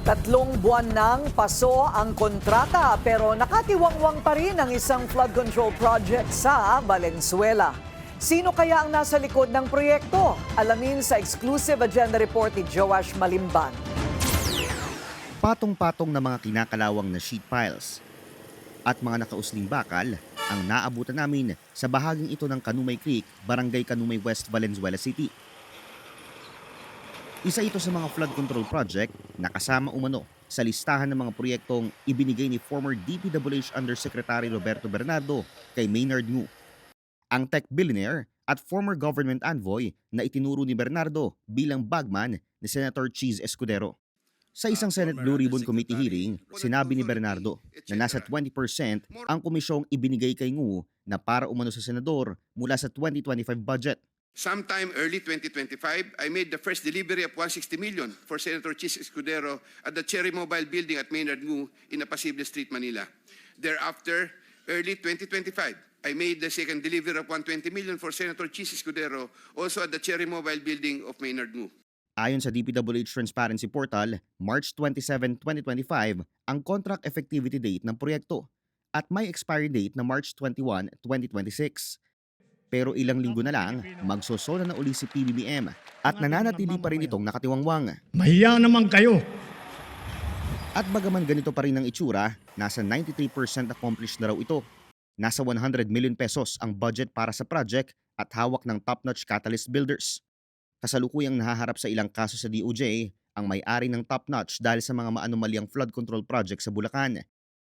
3 buwan nang paso ang kontrata pero nakatiwangwang pa rin ang isang flood control project sa Valenzuela. Sino kaya ang nasa likod ng proyekto? Alamin sa exclusive agenda report ni Joash Malimban. Patong-patong na mga kinakalawang na sheet piles at mga nakausling bakal ang naabutan namin sa bahaging ito ng Kanumay Creek, Barangay Kanumay West, Valenzuela City. Isa ito sa mga flood control project na kasama umano sa listahan ng mga proyektong ibinigay ni former DPWH Undersecretary Roberto Bernardo kay Maynard Ngu, ang tech billionaire at former government envoy na itinuro ni Bernardo bilang bagman ni Senator Cheese Escudero. Sa isang Senate Blue Ribbon Committee hearing, sinabi ni Bernardo na nasa 20% ang komisyong ibinigay kay Ngu na para umano sa senador mula sa 2025 budget. Sometime early 2025, I made the first delivery of 160 million for Senator Cheese Escudero at the Cherry Mobile Building at Maynard Ngu in Apacible Street, Manila. Thereafter, early 2025, I made the second delivery of 120 million for Senator Cheese Escudero, also at the Cherry Mobile Building of Maynard Ngu. Ayon sa DPWH Transparency Portal, March 27, 2025 ang contract effectivity date ng proyekto at may expiry date na March 21, 2026. Pero ilang linggo na lang, magsosola na uli si PBBM at nananatili pa rin itong nakatiwangwang. Mahiya naman kayo. At bagaman ganito pa rin ang itsura, nasa 93% accomplished na raw ito. Nasa 100 million pesos ang budget para sa project at hawak ng top-notch Catalyst Builders. Kasalukuyang nahaharap sa ilang kaso sa DOJ ang may-ari ng top-notch dahil sa mga maanomaliang flood control project sa Bulacan.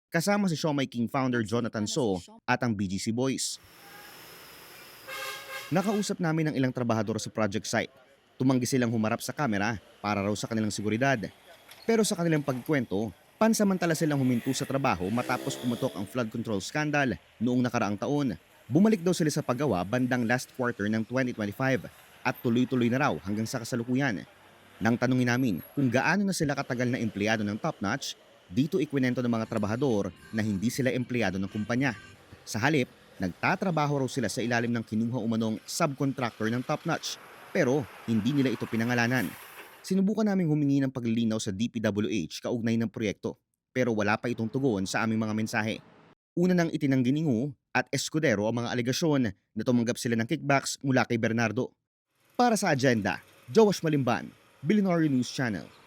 Kasama si Siomai King founder Jonathan So at ang BGC Boys. Nakausap namin ang ilang trabahador sa project site. Tumanggi silang humarap sa kamera para raw sa kanilang seguridad. Pero sa kanilang pagkwento, pansamantala silang huminto sa trabaho matapos pumutok ang flood control scandal noong nakaraang taon. Bumalik daw sila sa paggawa bandang last quarter ng 2025 at tuloy-tuloy na raw hanggang sa kasalukuyan. Nang tanungin namin kung gaano na sila katagal na empleyado ng Top Notch, dito ikwento ng mga trabahador na hindi sila empleyado ng kumpanya. Sa halip, nagtatrabaho raw sila sa ilalim ng kinuha umanong subcontractor ng Top Notch, pero hindi nila ito pinangalanan. Sinubukan naming humingi ng paglilinaw sa DPWH kaugnay ng proyekto, pero wala pa itong tugon sa aming mga mensahe. Una nang itinanggi ni Ngu at Escudero ang mga alegasyon na tumanggap sila ng kickbacks mula kay Bernardo. Para sa agenda, Joash Malimban, Billionaire News Channel.